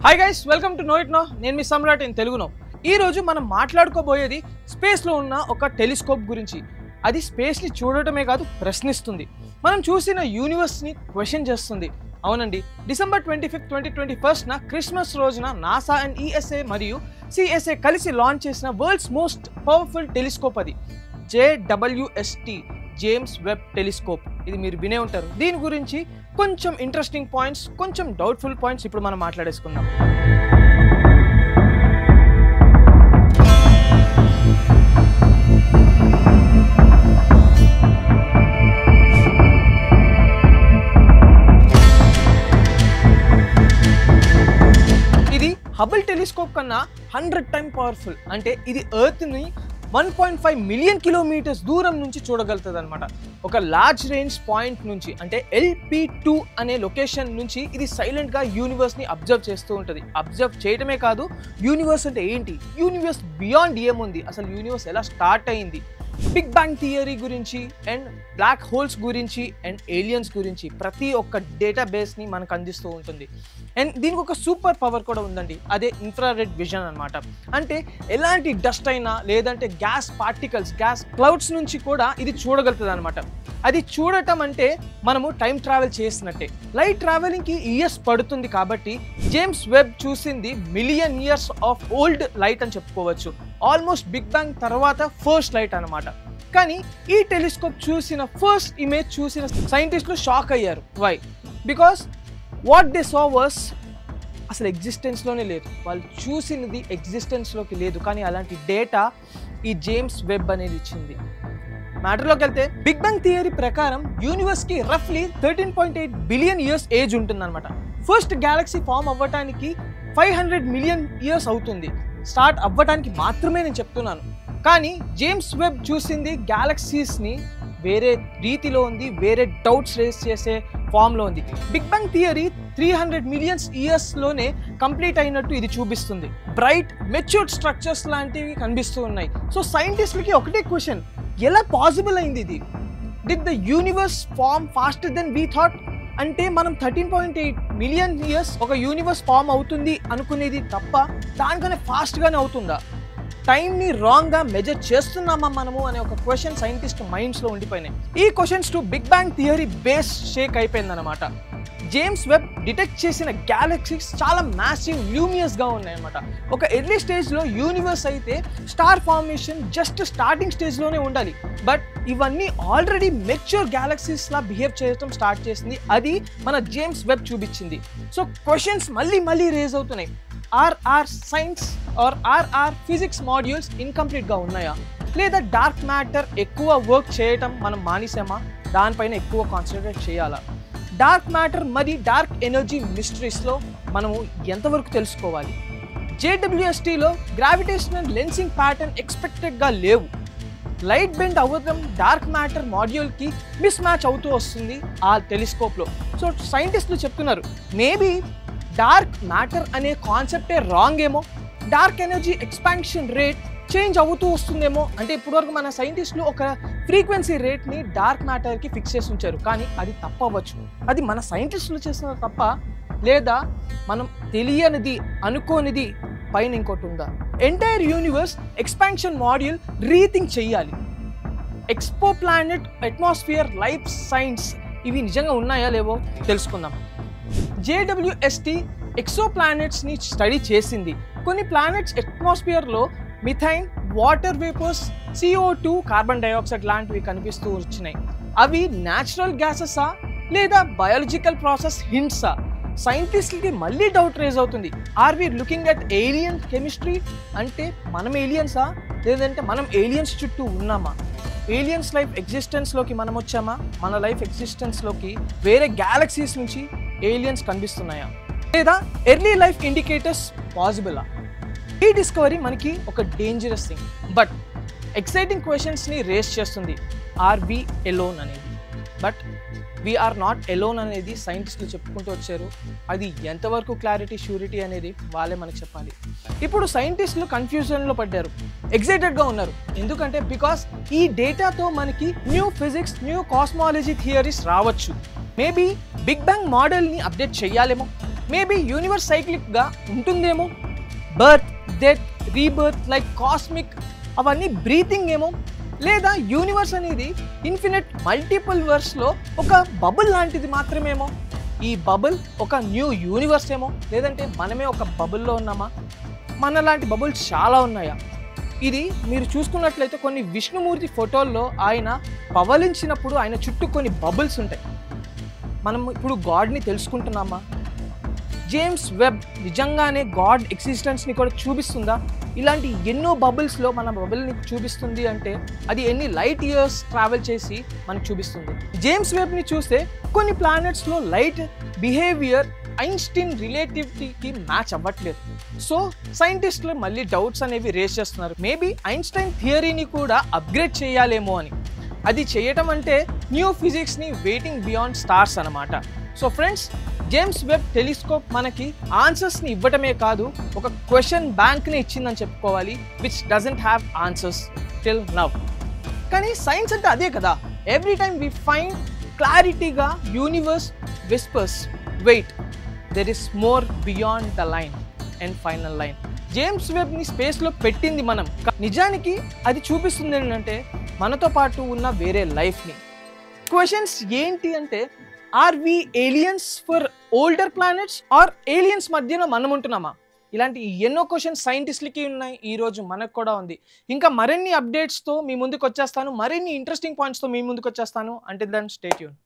Hi guys, welcome to know it know. నేను మీ సమ్రాట్ in తెలుగునో. ఈ రోజు మనం మాట్లాడుకోబోయేది స్పేస్లో ఉన్న ఒక టెలిస్కోప్ గురించి. అది స్పేస్ని చూడటమే కాదు, ప్రశ్నిస్తుంది. మనం చూసిన యూనివర్స్ని క్వశ్చన్ చేస్తుంది. అవునండి, డిసెంబర్ 25, 2021న క్రిస్మస్ రోజున నాసా అండ్ ఈఎస్ఏ మరియు సిఎస్ఏ కలిసి లాంచ్ చేసిన వరల్డ్స్ మోస్ట్ పవర్ఫుల్ టెలిస్కోప్ అది JWST, జేమ్స్ వెబ్ టెలిస్కోప్. ఇది మీరు వినే ఉంటారు. దీని గురించి కొంచెం ఇంట్రెస్టింగ్ పాయింట్స్, కొంచెం డౌట్ఫుల్ పాయింట్స్ ఇప్పుడు మనం మాట్లాడేసుకుందాం. ఇది హబుల్ టెలిస్కోప్ కన్నా 100 టైమ్ పవర్ఫుల్. అంటే ఇది ఎర్త్ని 1.5 మిలియన్ కిలోమీటర్స్ దూరం నుంచి చూడగలుగుతుంది అనమాట. ఒక లార్జ్ రేంజ్ పాయింట్ నుంచి, అంటే LP2 అనే లొకేషన్ నుంచి ఇది సైలెంట్గా యూనివర్స్ని అబ్జర్వ్ చేస్తూ ఉంటుంది. అబ్జర్వ్ చేయడమే కాదు, యూనివర్స్ అంటే ఏంటి, యూనివర్స్ బియాండ్ ఏముంది, అసలు యూనివర్స్ ఎలా స్టార్ట్ అయింది, బిగ్ బ్యాంగ్ థియరీ గురించి అండ్ బ్లాక్ హోల్స్ గురించి అండ్ ఏలియన్స్ గురించి ప్రతి ఒక్క డేటాబేస్ని మనకు అందిస్తూ ఉంటుంది. అండ్ దీనికి ఒక సూపర్ పవర్ కూడా ఉందండి, అదే ఇన్ఫ్రారెడ్ విజన్ అనమాట. అంటే ఎలాంటి డస్ట్ అయినా లేదంటే గ్యాస్ పార్టికల్స్, గ్యాస్ క్లౌడ్స్ నుంచి కూడా ఇది చూడగలుగుతుంది అనమాట. అది చూడటం అంటే మనము టైం ట్రావెల్ చేసినట్టే. లైట్ ట్రావెలింగ్కి ఇయర్స్ పడుతుంది కాబట్టి జేమ్స్ వెబ్ చూసింది million years of old light అని చెప్పుకోవచ్చు. ఆల్మోస్ట్ బిగ్ బ్యాంగ్ తర్వాత ఫస్ట్ లైట్ అనమాట. కానీ ఈ టెలిస్కోప్ చూసిన ఫస్ట్ ఇమేజ్ చూసిన సైంటిస్టులు షాక్ అయ్యారు. Why? Because what they saw was అసలు ఎగ్జిస్టెన్స్లోనే లేదు. వాళ్ళు చూసినది ఎగ్జిస్టెన్స్లోకి లేదు, కానీ అలాంటి డేటా ఈ జేమ్స్ వెబ్ అనేది ఇచ్చింది. మ్యాటర్లోకి వెళ్తే, బిగ్ బ్యాంగ్ థియరీ ప్రకారం యూనివర్స్కి రఫ్లీ 13.8 బిలియన్ ఇయర్స్ ఏజ్ ఉంటుందన్నమాట. ఫస్ట్ గ్యాలక్సీ ఫామ్ అవ్వటానికి 500 మిలియన్ ఇయర్స్ అవుతుంది. స్టార్ట్ అవ్వటానికి మాత్రమే నేను చెప్తున్నాను. కానీ జేమ్స్ వెబ్ చూసింది గ్యాలక్సీస్ని వేరే రీతిలో ఉంది, వేరే డౌట్స్ రేస్ చేసే ఫామ్లో ఉంది. బిగ్ బ్యాంగ్ థియరీ 300 మిలియన్స్ ఇయర్స్లోనే కంప్లీట్ అయినట్టు ఇది చూపిస్తుంది. బ్రైట్ మెచ్యూర్డ్ స్ట్రక్చర్స్ లాంటివి కనిపిస్తూ ఉన్నాయి. సో సైంటిస్టులకి ఒకటే క్వశ్చన్, ఎలా పాసిబుల్ అయింది ఇది? Did the universe form faster than we thought? అంటే మనం 13.8 మిలియన్ ఇయర్స్ ఒక యూనివర్స్ ఫామ్ అవుతుంది అనుకునేది తప్ప దానికనే ఫాస్ట్గానే అవుతుందా? టైంని రాంగ్గా మెజర్ చేస్తున్నామా మనము అనే ఒక క్వశ్చన్ సైంటిస్ట్ మైండ్స్లో ఉండిపోయినాయి. ఈ questions to big bang theory base shake అయిపోయిందనమాట. జేమ్స్ వెబ్ డిటెక్ట్ చేసిన గ్యాలక్సీస్ చాలా మ్యాసివ్, ల్యూమియస్గా ఉన్నాయన్నమాట. ఒక ఎర్లీ స్టేజ్లో యూనివర్స్ అయితే స్టార్ ఫార్మేషన్ జస్ట్ స్టార్టింగ్ స్టేజ్లోనే ఉండాలి. బట్ ఇవన్నీ ఆల్రెడీ మెచ్యూర్ గ్యాలక్సీస్లా బిహేవ్ చేయడం స్టార్ట్ చేసింది. అది మన జేమ్స్ వెబ్ చూపించింది. సో క్వశ్చన్స్ మళ్ళీ రేజ్ అవుతున్నాయి. Are science or physics modules ఇన్కంప్లీట్గా ఉన్నాయా, లేదా డార్క్ మ్యాటర్ ఎక్కువ వర్క్ చేయటం మనం మానేసామా, దానిపైన ఎక్కువ కాన్సన్ట్రేట్ చేయాలా? డార్క్ మ్యాటర్ మరియు డార్క్ ఎనర్జీ మిస్టరీస్లో మనము ఎంతవరకు తెలుసుకోవాలి? JWSTలో గ్రావిటేషనల్ లెన్సింగ్ ప్యాటర్న్ ఎక్స్పెక్టెడ్గా లేవు. లైట్ బెండ్ అవ్వడం డార్క్ మ్యాటర్ మాడ్యూల్కి మిస్ మ్యాచ్ అవుతూ వస్తుంది ఆ టెలిస్కోప్లో. సో సైంటిస్టులు చెప్తున్నారు, మేబీ డార్క్ మ్యాటర్ అనే కాన్సెప్టే రాంగ్ ఏమో, dark energy expansion rate change అవుతూ వస్తుందేమో. అంటే ఇప్పటివరకు మన సైంటిస్టులు ఒక ఫ్రీక్వెన్సీ రేట్ని డార్క్ మ్యాటర్కి ఫిక్స్ చేసి ఉంచారు, కానీ అది తప్పవచ్చు. అది మన సైంటిస్టులు చేసిన తప్ప, లేదా మనం తెలియనిది అనుకోనిది పైన ఇంకోటి ఉందా? Entire universe expansion module rethink చెయ్యాలి. Exoplanet, atmosphere, life science ఇవి నిజంగా ఉన్నాయా లేవో తెలుసుకుందాం. JWST ఎక్సో ప్లానెట్స్ని స్టడీ చేసింది. కొన్ని ప్లానెట్స్ అట్మాస్ఫియర్లో methane, water vapours, CO2, carbon dioxide లాంటివి కనిపిస్తూ వచ్చినాయి. అవి న్యాచురల్ గ్యాసెసా లేదా బయాలజికల్ ప్రాసెస్ హింట్సా? సైంటిస్టులకి మళ్ళీ డౌట్ రేజ్ అవుతుంది. Are we looking at alien chemistry? అంటే మనం ఏలియన్సా, లేదంటే మనం ఏలియన్స్ చుట్టూ ఉన్నామా? ఏలియన్స్ లైఫ్ ఎగ్జిస్టెన్స్లోకి మనం వచ్చామా? మన లైఫ్ ఎగ్జిస్టెన్స్లోకి వేరే గ్యాలక్సీస్ నుంచి ఏలియన్స్ కనిపిస్తున్నాయా? లేదా ఎర్లీ లైఫ్ ఇండికేటర్స్ పాసిబులా? ఈ డిస్కవరీ మనకి ఒక డేంజరస్ థింగ్, బట్ ఎక్సైటింగ్ క్వశ్చన్స్ని రేస్ చేస్తుంది. ఆర్ వి ఎలోన్ అనేది? బట్ వీఆర్ నాట్ ఎలోన్ అనేది సైంటిస్టులు చెప్పుకుంటూ వచ్చారు. అది ఎంతవరకు క్లారిటీ, ష్యూరిటీ అనేది వాళ్ళే మనకు చెప్పాలి. ఇప్పుడు సైంటిస్టులు కన్ఫ్యూజన్లో పడ్డారు, ఎగ్జైటెడ్గా ఉన్నారు. ఎందుకంటే బికాస్ ఈ డేటాతో మనకి new physics, new cosmology theories రావచ్చు. మేబీ బిగ్ బ్యాంగ్ మోడల్ని అప్డేట్ చేయాలేమో, మేబీ యూనివర్స్ సైక్లిక్గా ఉంటుందేమో, birth death rebirth like cosmic అవన్నీ బ్రీతింగ్ ఏమో, లేదా యూనివర్స్ అనేది ఇన్ఫినిట్ మల్టిపుల్ వర్స్లో ఒక బబుల్ లాంటిది మాత్రమేమో, ఈ బబుల్ ఒక న్యూ యూనివర్స్ ఏమో, లేదంటే మనమే ఒక బబుల్లో ఉన్నామా, మన లాంటి బబుల్స్ చాలా ఉన్నాయా. ఇది మీరు చూసుకున్నట్లయితే కొన్ని విష్ణుమూర్తి ఫోటోల్లో ఆయన పవలించినప్పుడు ఆయన చుట్టూ కొన్ని బబుల్స్ ఉంటాయి. మనం ఇప్పుడు గాడ్ని తెలుసుకుంటున్నామా? జేమ్స్ వెబ్ నిజంగానే గాడ్ ఎగ్జిస్టెన్స్ని కూడా చూపిస్తుందా? ఇలాంటి ఎన్నో బబుల్స్లో మన బబుల్ని చూపిస్తుంది అంటే అది ఎన్ని లైట్ ఇయర్స్ ట్రావెల్ చేసి మనకు చూపిస్తుంది. జేమ్స్ వెబ్ని చూస్తే కొన్ని ప్లానెట్స్లో లైట్ బిహేవియర్ ఐన్స్టీన్ రిలేటివిటీకి మ్యాచ్ అవ్వట్లేదు. సో సైంటిస్టులు మళ్ళీ డౌట్స్ అనేవి రేస్ చేస్తున్నారు. మేబీ ఐన్స్టైన్ థియరీని కూడా అప్గ్రేడ్ చేయాలేమో అని. అది చేయటం అంటే న్యూ ఫిజిక్స్ని వెయిటింగ్ బియాండ్ స్టార్స్ అనమాట. So friends, James Webb telescope మనకి ఆన్సర్స్ని ఇవ్వటమే కాదు, ఒక క్వశ్చన్ బ్యాంక్ని ఇచ్చిందని చెప్పుకోవాలి, which doesn't have answers till now. కానీ సైన్స్ అంటే అదే కదా, ఎవ్రీ టైమ్ వి ఫైండ్ క్లారిటీగా universe whispers wait, there is more beyond the line and final line. James వెబ్ని స్పేస్లో పెట్టింది మనం, నిజానికి అది చూపిస్తుంది ఏంటంటే మనతో పాటు ఉన్న వేరే లైఫ్ని. క్వశ్చన్స్ ఏంటి అంటే, are we aliens for older planets or aliens మధ్యలో మనం ఉంటున్నామా? ఇలాంటి ఎన్నో క్వశ్చన్స్ సైంటిస్టులకి ఉన్నాయి, ఈరోజు మనకు కూడా ఉంది. ఇంకా మరిన్ని అప్డేట్స్తో మీ ముందుకు వచ్చేస్తాను, మరిన్ని ఇంట్రెస్టింగ్ పాయింట్స్తో మీ ముందుకు వచ్చేస్తాను. Until then stay tune.